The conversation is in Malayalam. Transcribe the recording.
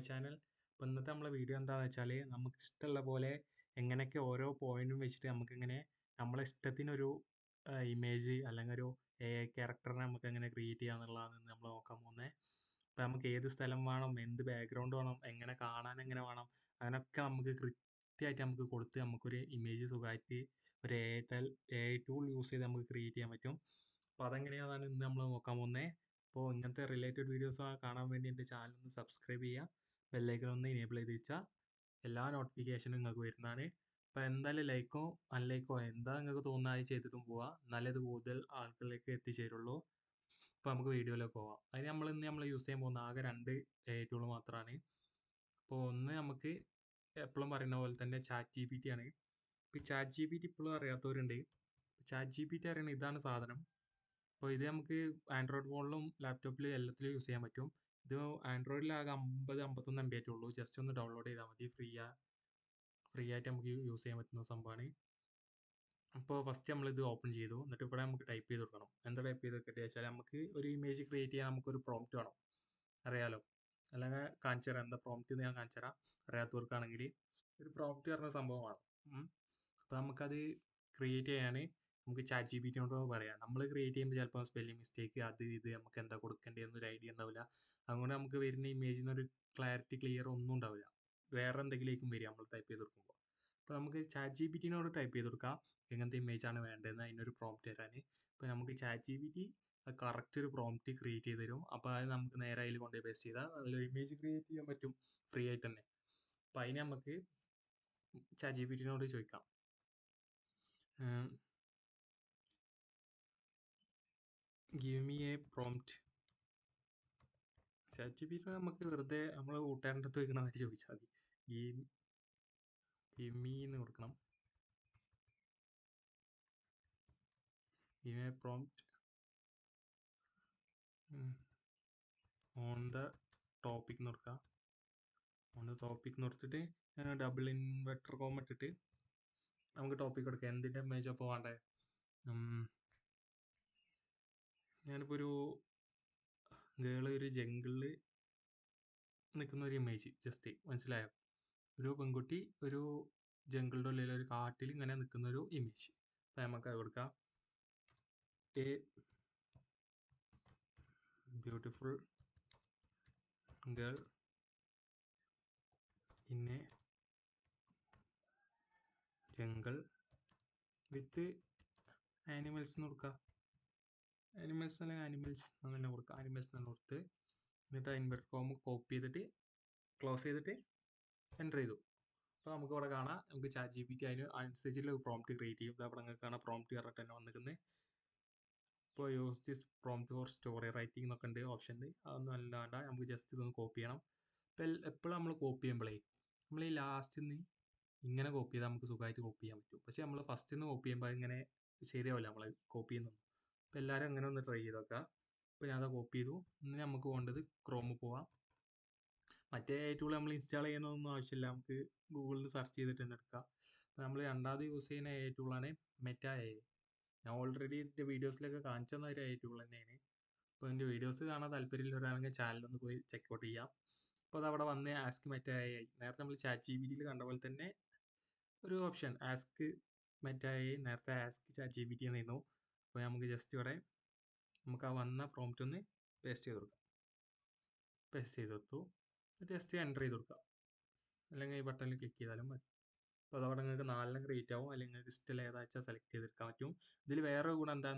My channel. അപ്പോൾ ഇന്നത്തെ നമ്മളെ വീഡിയോ എന്താണെന്ന് വെച്ചാൽ നമുക്ക് ഇഷ്ടമുള്ള പോലെ എങ്ങനെയൊക്കെ ഓരോ പോയിന്റും വെച്ചിട്ട് നമുക്കിങ്ങനെ നമ്മളെ ഇഷ്ടത്തിനൊരു ഇമേജ് അല്ലെങ്കിൽ ഒരു ക്യാരക്ടറിനെ നമുക്ക് എങ്ങനെ ക്രിയേറ്റ് ചെയ്യാന്നുള്ളതാണ് നമ്മൾ നോക്കാൻ പോകുന്നത്. അപ്പോൾ നമുക്ക് ഏത് സ്ഥലം വേണം, എന്ത് ബാക്ക്ഗ്രൗണ്ട് വേണം, എങ്ങനെ കാണാൻ എങ്ങനെ വേണം, അങ്ങനെയൊക്കെ നമുക്ക് കൃത്യമായിട്ട് നമുക്ക് കൊടുത്ത് നമുക്കൊരു ഇമേജ് സുഖമായിട്ട് ഒരു AI ടൂൾ യൂസ് ചെയ്ത് നമുക്ക് ക്രിയേറ്റ് ചെയ്യാൻ പറ്റും. അപ്പോൾ അതെങ്ങനെയാണെന്നാണ് ഇന്ന് നമ്മൾ നോക്കാൻ പോകുന്നത്. അപ്പോൾ ഇങ്ങനത്തെ റിലേറ്റഡ് വീഡിയോസ് കാണാൻ വേണ്ടി എൻ്റെ ചാനൽ ഒന്ന് സബ്സ്ക്രൈബ് ചെയ്യുക, ബെല്ലൈക്കൺ ഒന്ന് എനേബിൾ ചെയ്ത് വെച്ചാൽ എല്ലാ നോട്ടിഫിക്കേഷനും നിങ്ങൾക്ക് വരുന്നതാണ്. അപ്പോൾ എന്തായാലും ലൈക്കോ അൺലൈക്കോ എന്താ നിങ്ങൾക്ക് തോന്നുന്നത് ചെയ്തിട്ടും പോവുക, എന്നാലേ ഇത് കൂടുതൽ ആൾക്കാരിലേക്ക് എത്തിച്ചേരുള്ളൂ. അപ്പോൾ നമുക്ക് വീഡിയോയിലേക്ക് പോവാം. അതിന് നമ്മൾ യൂസ് ചെയ്യാൻ പോകുന്ന ആകെ 2 AI ടൂൾ മാത്രമാണ്. അപ്പോൾ ഒന്ന് നമുക്ക് എപ്പോഴും പറയുന്ന പോലെ തന്നെ ChatGPT ആണ്. ഇപ്പോൾ ChatGPT ഇപ്പോഴും അറിയാത്തവരുണ്ട്. ChatGPT അറിയണ ഇതാണ് സാധനം. അപ്പോൾ ഇത് നമുക്ക് ആൻഡ്രോയിഡ് ഫോണിലും ലാപ്ടോപ്പിലും എല്ലാത്തിലും യൂസ് ചെയ്യാൻ പറ്റും. ഇത് ആൻഡ്രോയിഡിലാകെ 50-51 MB ആയിട്ടുള്ളൂ. ജസ്റ്റ് ഒന്ന് ഡൗൺലോഡ് ചെയ്താൽ മതി. ഫ്രീ ആയിട്ട് നമുക്ക് യൂസ് ചെയ്യാൻ പറ്റുന്ന സംഭവമാണ്. അപ്പോൾ ഫസ്റ്റ് നമ്മളിത് ഓപ്പൺ ചെയ്തു. എന്നിട്ട് ഇവിടെ നമുക്ക് ടൈപ്പ് ചെയ്ത് കൊടുക്കണം. എന്താ ടൈപ്പ് ചെയ്ത് വെക്കട്ടെ വെച്ചാൽ നമുക്ക് ഒരു ഇമേജ് ക്രിയേറ്റ് ചെയ്യാൻ നമുക്കൊരു പ്രോംപ്റ്റ് വേണം. അറിയാലോ, അല്ലെങ്കിൽ കാണിച്ചു തരാം എന്താ പ്രോംപ്റ്റ് എന്ന് ഞാൻ കാണിച്ചു തരാം. അറിയാത്തവർക്കാണെങ്കിൽ ഒരു പ്രോംപ്റ്റ് പറഞ്ഞ സംഭവമാണ്. അപ്പോൾ നമുക്കത് ക്രിയേറ്റ് ചെയ്യാൻ നമുക്ക് ChatGPT യോട് പറയാം. നമ്മൾ ക്രിയേറ്റ് ചെയ്യുമ്പോൾ ചിലപ്പോൾ സ്പെല്ലിംഗ് മിസ്റ്റേക്ക് അത് ഇത് നമുക്ക് എന്താ കൊടുക്കേണ്ടതെന്നൊരു ഐഡിയ ഉണ്ടാവില്ല. അതുകൊണ്ട് നമുക്ക് വരുന്ന ഇമേജിനൊരു ക്ലിയർ ഒന്നും ഉണ്ടാവില്ല. വേറെ എന്തെങ്കിലേക്കും വരിക നമ്മൾ ടൈപ്പ് ചെയ്ത് കൊടുക്കുമ്പോൾ. അപ്പോൾ നമുക്ക് ChatGPT നോട് ടൈപ്പ് ചെയ്ത് കൊടുക്കാം എങ്ങനത്തെ ഇമേജ് ആണ് വേണ്ടതെന്ന്, അതിനൊരു പ്രോംപ്റ്റ് തരാൻ. ഇപ്പോൾ നമുക്ക് ChatGPT കറക്റ്റ് ഒരു പ്രോംപ്റ്റ് ക്രിയേറ്റ് ചെയ്ത് തരും. അപ്പോൾ അത് നമുക്ക് നേരെ അതിൽ കൊണ്ടുപോയി പേസ്റ്റ് ചെയ്താൽ നല്ലൊരു ഇമേജ് ക്രിയേറ്റ് ചെയ്യാൻ പറ്റും ഫ്രീ ആയിട്ട് തന്നെ. അപ്പോൾ അതിന് നമുക്ക് ChatGPT നോട് ചോദിക്കാം. Give me A prompt. ChatGPT നമുക്ക് വെറുതെ നമ്മൾ കൂട്ടുകാരൻ്റെ അടുത്ത് ചോദിക്കണ മാതിരി ചോദിച്ചാൽ മതി. ഗിവ് മീ എന്ന് കൊടുക്കണം. Give A prompt on the topic എന്ന് കൊടുക്കുക. ഓൺ ദ ടോപ്പിക് എന്ന് കൊടുത്തിട്ട് ഡബിൾ ഇൻവെർട്ടർ കോമ ഇട്ടിട്ട് നമുക്ക് ടോപ്പിക് കൊടുക്കാം. എന്തിൻ്റെ ഇമേജ് അപ്പോൾ വേണ്ടേ? ഞാനിപ്പോൾ ഒരു ഗേള് ഒരു ജംഗിളിൽ നിൽക്കുന്ന ഒരു ഇമേജ് ജസ്റ്റ് മനസ്സിലായോ? ഒരു പെൺകുട്ടി ഒരു ജംഗിളിൻ്റെ ഉള്ളിൽ ഒരു കാട്ടിൽ ഇങ്ങനെ നിൽക്കുന്ന ഒരു ഇമേജ്. അപ്പം നമുക്ക് കൊടുക്കാം A beautiful girl in A jungle with animals എന്ന് കൊടുക്കുക. ആനിമൽസ് അല്ലെങ്കിൽ ആനിമൽസ് എന്ന് തന്നെ കൊടുക്കുക. ആനിമൽസ് എന്ന് കൊടുത്ത് എന്നിട്ട് ഇൻവെർട്ടർ കോമ കോപ്പി ചെയ്തിട്ട് ക്ലോസ് ചെയ്തിട്ട് എൻ്റർ ചെയ്തു. അപ്പോൾ നമുക്ക് ഇവിടെ കാണാം, നമുക്ക് ChatGPT അതിന് അനുസരിച്ചുള്ള പ്രോംപ്റ്റ് ക്രിയേറ്റ് ചെയ്യും. അവിടെ നിങ്ങൾക്ക് കാണാം പ്രോംപ്റ്റ് പറഞ്ഞിട്ട് തന്നെ വന്നിരിക്കുന്നത്. ഇപ്പോൾ use this prompt for story writing എന്നൊക്കെ ഉണ്ട് ഓപ്ഷൻ ഉണ്ട്. അതൊന്നും അല്ലാണ്ട് നമുക്ക് ജസ്റ്റ് ഇതൊന്ന് കോപ്പി ചെയ്യണം. ഇപ്പോൾ എപ്പോഴും നമ്മൾ കോപ്പി ചെയ്യുമ്പോഴേ നമ്മൾ ഈ ലാസ്റ്റിൽ നിന്ന് ഇങ്ങനെ കോപ്പി ചെയ്താൽ നമുക്ക് സുഖമായിട്ട് കോപ്പി ചെയ്യാൻ പറ്റും. പക്ഷേ നമ്മൾ ഫസ്റ്റിൽ നിന്ന് കോപ്പി ചെയ്യുമ്പോൾ ഇങ്ങനെ ശരിയാവില്ല നമ്മൾ കോപ്പി ചെയ്യുന്നത്. അപ്പോൾ എല്ലാവരും അങ്ങനെ ഒന്ന് ട്രൈ ചെയ്ത് നോക്കുക. ഇപ്പോൾ ഞാൻ അത് കോപ്പി ചെയ്തു. ഇനി നമുക്ക് വേണ്ടത് ക്രോമിൽ പോവാം. മറ്റേ ടൂൾ നമ്മൾ ഇൻസ്റ്റാൾ ചെയ്യാനൊന്നും ആവശ്യമില്ല, നമുക്ക് ഗൂഗിളിൽ സെർച്ച് ചെയ്തിട്ട് തന്നെ എടുക്കാം. അപ്പോൾ നമ്മൾ രണ്ടാമത് യൂസ് ചെയ്യുന്ന AI ടൂളാണ് മെറ്റ AI. ഞാൻ ഓൾറെഡി എൻ്റെ വീഡിയോസിലൊക്കെ കാണിച്ചു തന്ന ഒരു AI ടൂൾ തന്നെയാണ്. അപ്പോൾ എൻ്റെ വീഡിയോസ് കാണാൻ താല്പര്യമുള്ളവരാണെങ്കിൽ ചാനലൊന്ന് പോയി ചെക്കൗട്ട് ചെയ്യാം. അപ്പോൾ അത് അവിടെ വന്ന് ആസ്ക് മെറ്റ AI, നേരത്തെ നമ്മൾ ChatGPT കണ്ട പോലെ തന്നെ ഒരു ഓപ്ഷൻ ആസ്ക് മെറ്റ AI, നേരത്തെ ആസ്ക് ChatGPT എന്നായിരുന്നു. അപ്പോൾ നമുക്ക് ജസ്റ്റ് ഇവിടെ നമുക്ക് ആ വന്ന പ്രോംപ്റ്റ് ഒന്ന് പേസ്റ്റ് ചെയ്ത് കൊടുക്കാം. പേസ്റ്റ് ചെയ്ത് കൊടുത്തു. ജസ്റ്റ് എൻ്റർ ചെയ്ത് കൊടുക്കുക, അല്ലെങ്കിൽ ഈ ബട്ടണിൽ ക്ലിക്ക് ചെയ്താലും മതി. അപ്പോൾ അതവിടെ നിങ്ങൾക്ക് 4 ക്രിയേറ്റ് ആവും. അല്ലെങ്കിൽ നിങ്ങൾക്ക് ഇഷ്ടമുള്ള ഏതാ വെച്ചാൽ സെലക്ട് ചെയ്തെടുക്കാൻ പറ്റും. ഇതിൽ വേറെ ഗുണം എന്താ